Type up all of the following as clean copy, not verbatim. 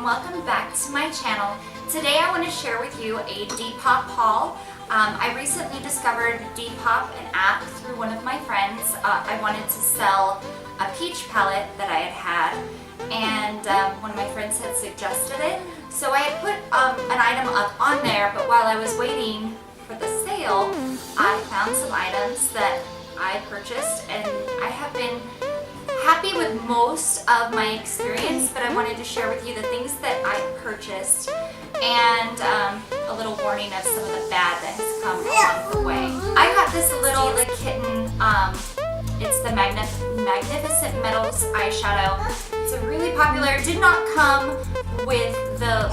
welcome back to my channel. Today I want to share with you a Depop haul. I recently discovered Depop, an app, through one of my friends. I wanted to sell a peach palette that I had and one of my friends had suggested it. So I had put an item up on there, but while I was waiting for the sale, I found some items that I purchased, and I have been happy with most of my experience, but I wanted to share with you the things that I purchased and a little warning of some of the bad that has come along the way. I got this little kitten, it's the Magnificent Metals eyeshadow. It's a really popular, it did not come with the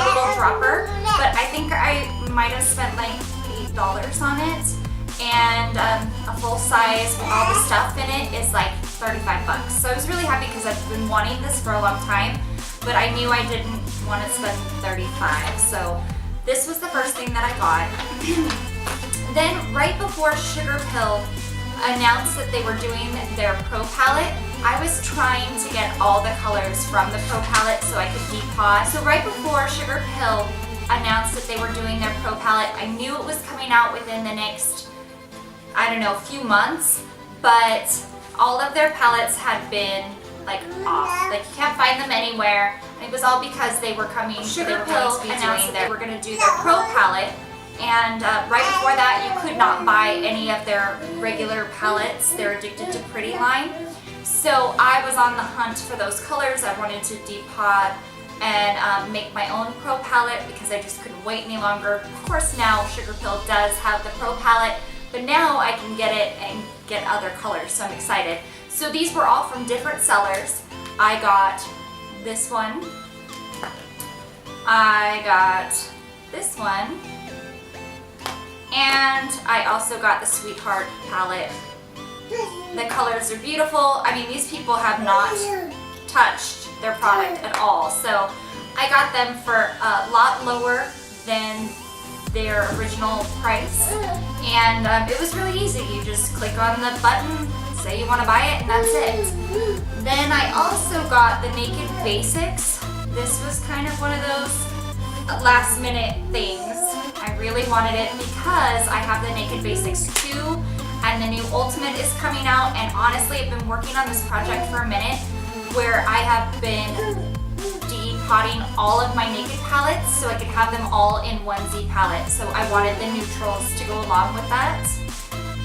little dropper, but I think I might have spent like $8 on it. And a full size with all the stuff in it is like 35 bucks. So I was really happy because I've been wanting this for a long time, but I knew I didn't want to spend 35. So this was the first thing that I got. Then right before Sugar Pill announced that they were doing their Pro Palette, I was trying to get all the colors from the Pro Palette so I could Depop. So right before Sugar Pill announced that they were doing their Pro Palette, I knew it was coming out within the next, I don't know, a few months, but all of their palettes had been like off. Like you can't find them anywhere. And it was all because they were coming. Sugar Pill announced that they were going to do their Pro Palette, and right before that you could not buy any of their regular palettes, their Addicted to Pretty line. So I was on the hunt for those colors. I wanted to Depop and make my own Pro Palette because I just couldn't wait any longer. Of course now Sugar Pill does have the Pro Palette, but now I can get it and get other colors, so I'm excited. So these were all from different sellers. I got this one. I got this one. And I also got the Sweetheart palette. The colors are beautiful. I mean, these people have not touched their product at all. So I got them for a lot lower than their original price, and it was really easy. You just click on the button, say you want to buy it, and that's it. Then I also got the Naked Basics. This was kind of one of those last minute things. I really wanted it because I have the Naked Basics 2 and the new Ultimate is coming out, and honestly I've been working on this project for a minute where I have been potting all of my Naked palettes so I could have them all in one Z palette. So I wanted the neutrals to go along with that.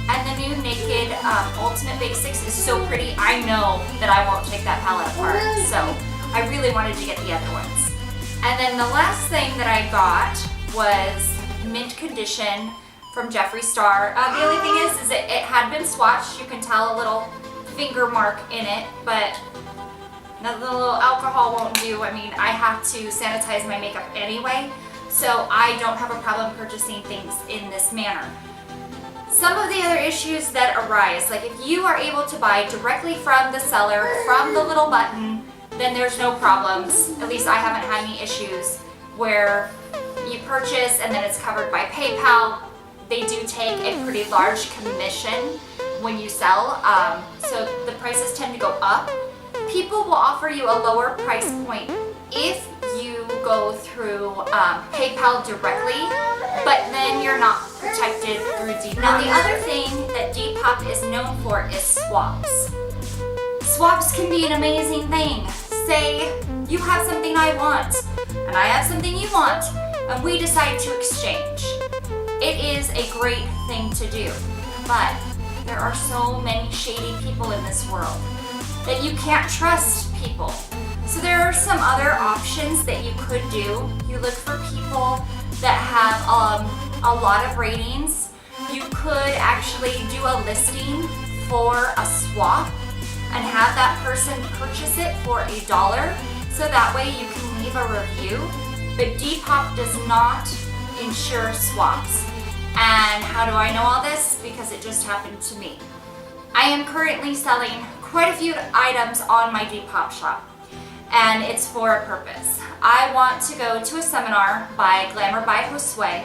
And the new Naked Ultimate Basics is so pretty. I know that I won't take that palette apart. So I really wanted to get the other ones. And then the last thing that I got was Mint Condition from Jeffree Star. The only thing is it had been swatched. You can tell a little finger mark in it, but the little alcohol won't do. I mean, I have to sanitize my makeup anyway, so I don't have a problem purchasing things in this manner. Some of the other issues that arise, like if you are able to buy directly from the seller, from the little button, then there's no problems. At least I haven't had any issues where you purchase and then it's covered by PayPal. They do take a pretty large commission when you sell, so the prices tend to go up. People will offer you a lower price point if you go through PayPal directly, but then you're not protected through Depop. Now the other thing that Depop is known for is swaps. Swaps can be an amazing thing. Say you have something I want, and I have something you want, and we decide to exchange. It is a great thing to do, but there are so many shady people in this world that you can't trust people. So there are some other options that you could do. You look for people that have a lot of ratings. You could actually do a listing for a swap and have that person purchase it for $1, so that way you can leave a review. But Depop does not insure swaps. And how do I know all this? Because it just happened to me. I am currently selling quite a few items on my Depop shop, and it's for a purpose. I want to go to a seminar by Glamour by Josue.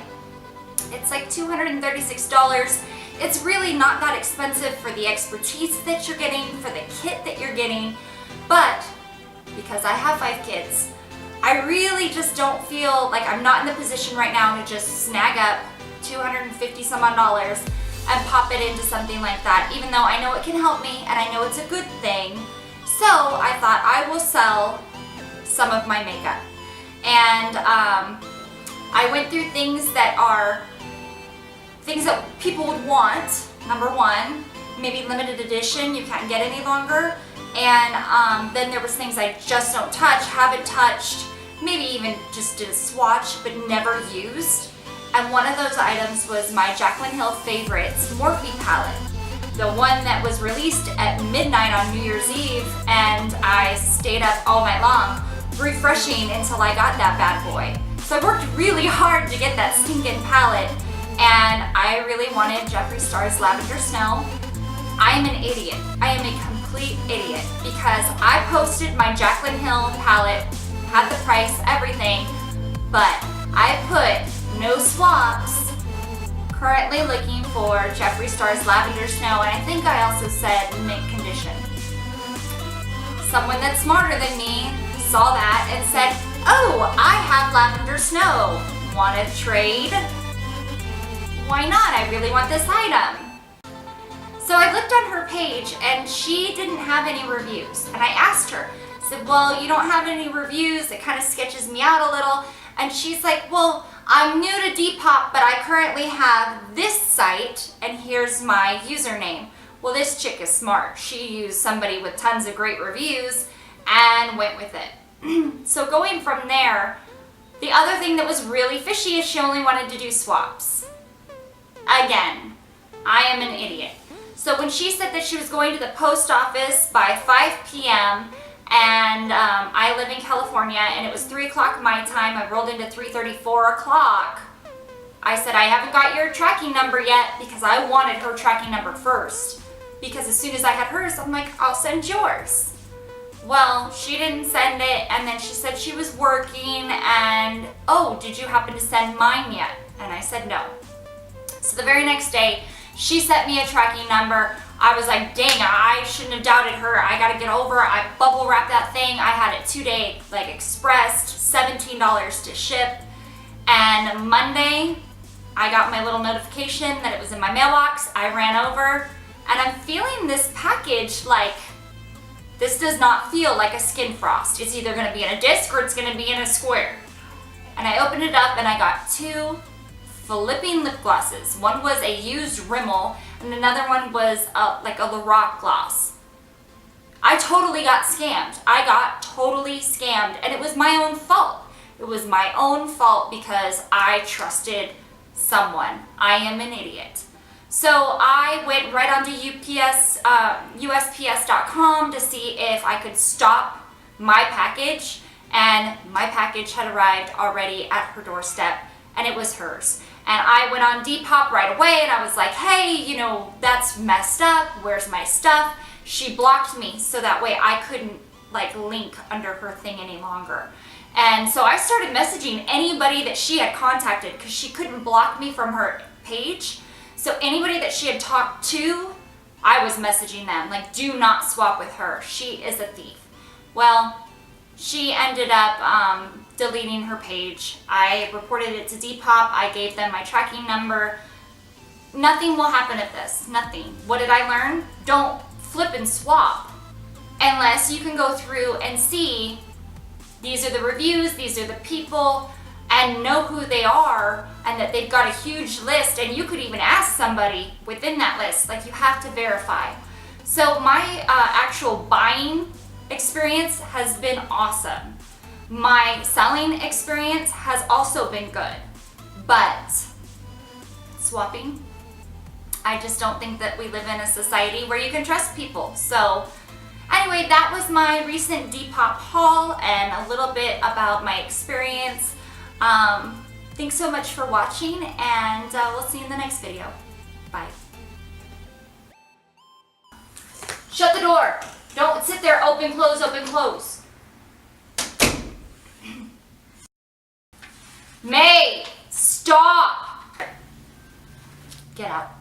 It's like $236. It's really not that expensive for the expertise that you're getting, for the kit that you're getting, but because I have 5 kids. I really just don't feel like I'm not in the position right now to just snag up $250 some odd dollars and pop it into something like that, even though I know it can help me and I know it's a good thing. So I thought I will sell some of my makeup. And I went through things that people would want. Number one, maybe limited edition, you can't get any longer. And then there was things I just don't touch, haven't touched, maybe even just did a swatch but never used. And one of those items was my Jaclyn Hill Favorites Morphe palette. The one that was released at midnight on New Year's Eve, and I stayed up all night long refreshing until I got that bad boy. So I worked really hard to get that stinking palette, and I really wanted Jeffree Star's Lavender Snow. I am an idiot. I am a complete idiot because I posted my Jaclyn Hill palette, had the price, everything, but I put no swaps. Currently looking for Jeffree Star's Lavender Snow, and I think I also said mint condition. Someone that's smarter than me saw that and said, "Oh, I have Lavender Snow. Want to trade? Why not? I really want this item." So I looked on her page and she didn't have any reviews. And I asked her, I said, "Well, you don't have any reviews, it kind of sketches me out a little." And she's like, "Well, I'm new to Depop, but I currently have this site and here's my username." Well, this chick is smart. She used somebody with tons of great reviews and went with it. So going from there, the other thing that was really fishy is she only wanted to do swaps. Again, I am an idiot. So when she said that she was going to the post office by 5 p.m., and I live in California, and it was 3 o'clock my time, I rolled into 3:30, 4 o'clock. I said, "I haven't got your tracking number yet," because I wanted her tracking number first. Because as soon as I had hers, I'm like, "I'll send yours." Well, she didn't send it, and then she said she was working, and, "Oh, did you happen to send mine yet?" And I said no. So the very next day, she sent me a tracking number. I was like, dang, I shouldn't have doubted her. I gotta get over it. I bubble wrapped that thing. I had it 2-day, like expressed, $17 to ship. And Monday, I got my little notification that it was in my mailbox. I ran over, and I'm feeling this package like, this does not feel like a Skin Frost. It's either gonna be in a disc or it's gonna be in a square. And I opened it up and I got 2 flipping lip glosses. One was a used Rimmel and another one was like a Loreal gloss. I totally got scammed. I got totally scammed, and it was my own fault. It was my own fault because I trusted someone. I am an idiot. So I went right onto USPS.com to see if I could stop my package, and my package had arrived already at her doorstep, and it was hers. And I went on Depop right away, and I was like, "Hey, you know, that's messed up. Where's my stuff?" She blocked me, so that way I couldn't like link under her thing any longer. And so I started messaging anybody that she had contacted, because she couldn't block me from her page. So anybody that she had talked to, I was messaging them, like, "Do not swap with her. She is a thief." Well, she ended up deleting her page. I reported it to Depop. I gave them my tracking number. Nothing will happen at this. Nothing. What did I learn? Don't flip and swap unless you can go through and see these are the reviews, these are the people, and know who they are, and that they've got a huge list, and you could even ask somebody within that list. Like, you have to verify. So my actual buying experience has been awesome. My selling experience has also been good, but swapping, I just don't think that we live in a society where you can trust people. So anyway, that was my recent Depop haul and a little bit about my experience. Thanks so much for watching, and we'll see you in the next video. Bye. Shut the door. Don't sit there, open, close, open, close. May, stop. Get out.